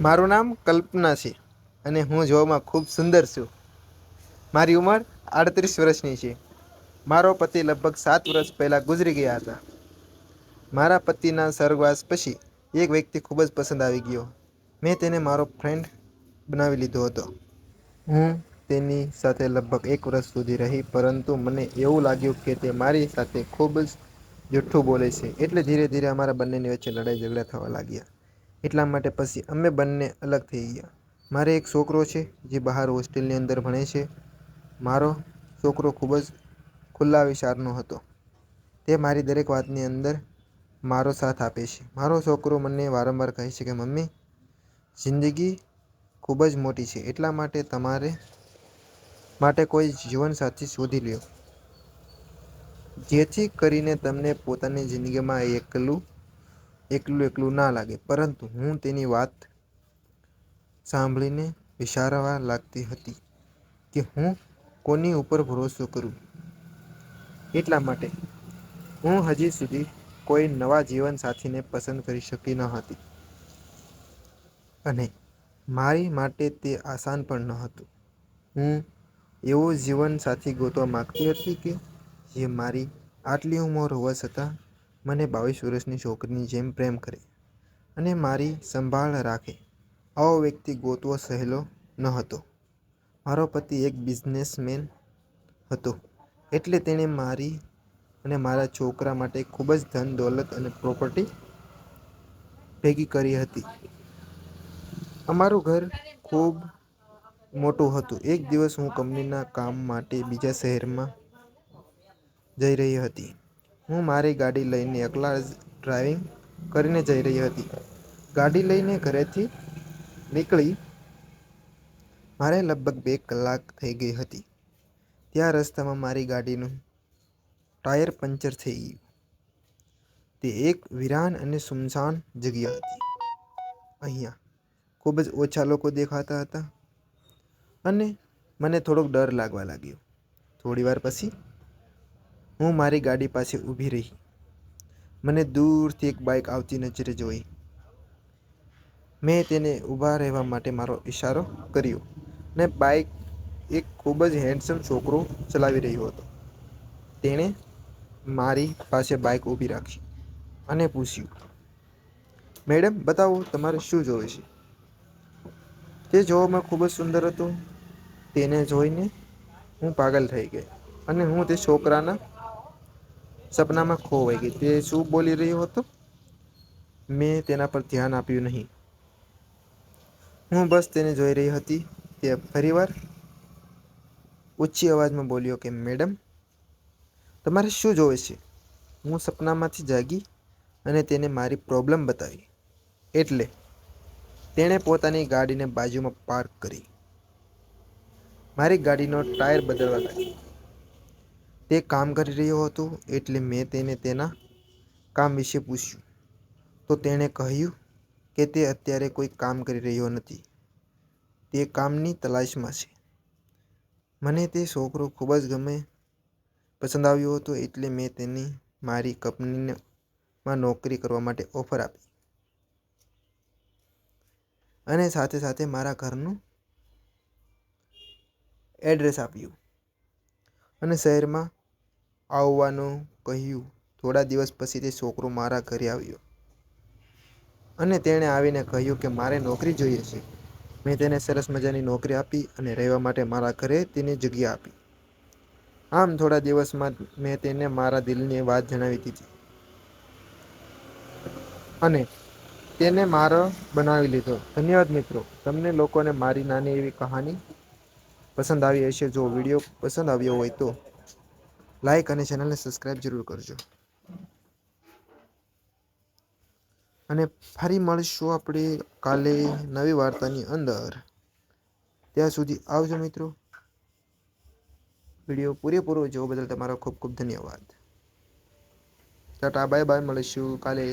મારું નામ કલ્પના છે અને હું જોવામાં ખૂબ સુંદર છું. મારી ઉંમર 38 વર્ષની છે. મારો પતિ લગભગ 7 વર્ષ પહેલા ગુજરી ગયા હતા. મારા પતિના સ્વર્ગવાસ પછી એક વ્યક્તિ ખૂબ જ પસંદ આવી ગયો. મેં તેને મારો ફ્રેન્ડ બનાવી લીધો હતો. હું તેની સાથે લગભગ 1 વર્ષ સુધી રહી પરંતુ મને એવું લાગ્યું કે તે મારી સાથે ખૂબ જ જુઠ્ઠું બોલે છે એટલે ધીરે ધીરે અમારા બંનેની વચ્ચે લડાઈ ઝઘડા થવા લાગ્યા. એટલા માટે પછી અમે બંને અલગ થઈ ગયા. મારે એક છોકરો છે જે બહાર હોસ્ટેલની અંદર ભણે છે. મારો છોકરો ખૂબ જ ખુલ્લા વિચારનો હતો. તે મારી દરેક વાતની અંદર મારો સાથ આપે છે. મારો છોકરો મને વારંવાર કહે છે કે મમ્મી, જિંદગી ખૂબ જ મોટી છે એટલા માટે તમારે માટે કોઈ જીવનસાથી શોધી લ્યો. જેથી કરીને તમને પોતાની જિંદગીમાં એકલું ના લાગે. પરંતુ હું તેની વાત સાંભળીને વિચારવા લાગતી હતી કે હું કોની ઉપર ભરોસો કરું. એટલા માટે હું હજી સુધી કોઈ નવા જીવનસાથીને પસંદ કરી શકી ન હતી અને મારી માટે તે આસાન પણ ન હતું. હું એવો જીવનસાથી ગોતવા માગતી હતી કે જે મારી આટલી ઉંમર હોવા છતાં મને 22 વર્ષની છોકરીની જેમ પ્રેમ કરે અને મારી સંભાળ રાખે. આવો વ્યક્તિ ગોતવો સહેલો ન હતો. મારો પતિ એક બિઝનેસમેન હતો એટલે તેણે મારી અને મારા છોકરા માટે ખૂબ જ ધન દોલત અને પ્રોપર્ટી ભેગી કરી હતી. અમારું ઘર ખૂબ મોટું હતું. એક દિવસ હું કંપનીના કામ માટે બીજા શહેરમાં જઈ રહી હતી. હું મારી ગાડી લઈને એકલા જ ડ્રાઇવિંગ કરીને જઈ રહી હતી. ગાડી લઈને ઘરેથી નીકળી મારે લગભગ 2 કલાક થઈ ગઈ હતી. ત્યાં રસ્તામાં મારી ગાડીનું ટાયર પંચર થઈ ગયું. તે એક વીરાન અને સુમસાન જગ્યા હતી. અહીંયા ખૂબ જ ઓછા લોકો દેખાતા હતા અને મને થોડોક ડર લાગવા લાગ્યો. થોડી વાર પછી હું મારી ગાડી પાસે ઊભી રહી. મને દૂરથી એક બાઇક આવતી નજરે જોઈ. મેં તેને ઊભા રહેવા માટે મારો ઈશારો કર્યો અને બાઇક એક ખૂબ જ હેન્ડસમ છોકરો ચલાવી રહ્યો હતો. તેણે મારી પાસે બાઇક ઊભી રાખી અને પૂછ્યું, મેડમ, બતાવો તમારે શું જોઈએ છે? તે જોવામાં ખૂબ જ સુંદર હતો. તેને જોઈને હું પાગલ થઈ ગઈ અને હું તે છોકરાના સપનામાં ખોવાઈ ગઈ. તે શું બોલી રહ્યો હતો મેં તેના પર ધ્યાન આપ્યું નહીં. હું બસ તેને જોઈ રહી હતી. તે ફરીવાર ઊંચી અવાજમાં બોલ્યો કે મેડમ, તમારે શું જોવે છે? હું સપનામાંથી જાગી અને તેને મારી પ્રોબ્લેમ બતાવી. એટલે તેણે પોતાની ગાડીને બાજુમાં પાર્ક કરી મારી ગાડીનો ટાયર બદલવા લાગી. તે કામ કરી રહ્યો હતો એટલે મેં તેને તેના કામ વિશે પૂછ્યું તો તેણે કહ્યું કે તે અત્યારે કોઈ કામ કરી રહ્યો નથી. તે કામની તલાશમાં છે. મને તે છોકરો ખૂબ જ પસંદ આવ્યો હતો એટલે મેં તેને મારી કંપનીમાં નોકરી કરવા માટે ઓફર આપી અને સાથે સાથે મારા ઘરનું એડ્રેસ આપ્યું અને શહેરમાં આવવાનું કહ્યું. થોડા દિવસ પછી તે છોકરો મારા ઘરે આવ્યો અને તેણે આવીને કહ્યું કે મારે નોકરી જોઈએ છે. મેં તેને સરસ મજાની નોકરી આપી અને રહેવા માટે મારા ઘરે તેની જગ્યા આપી. આમ થોડા દિવસમાં મેં તેને મારા દિલની વાત જણાવી દીધી અને તેને મારો બનાવી લીધો. ધન્યવાદ મિત્રો. તમને લોકોને મારી નાની એવી કહાની પસંદ આવી હશે. જો વિડીયો પસંદ આવ્યો હોય તો લાઈક અને ચેનલને સબસ્ક્રાઈબ જરૂર કરજો અને ફરી મળીશું આપણે કાલે નવી વાર્તાની અંદર. ત્યાં સુધી આવજો મિત્રો. વિડીયો પૂરેપૂરો જોવા બદલ તમારો ખૂબ ખૂબ ધન્યવાદ. Tata, bye bye. મળીશું કાલે.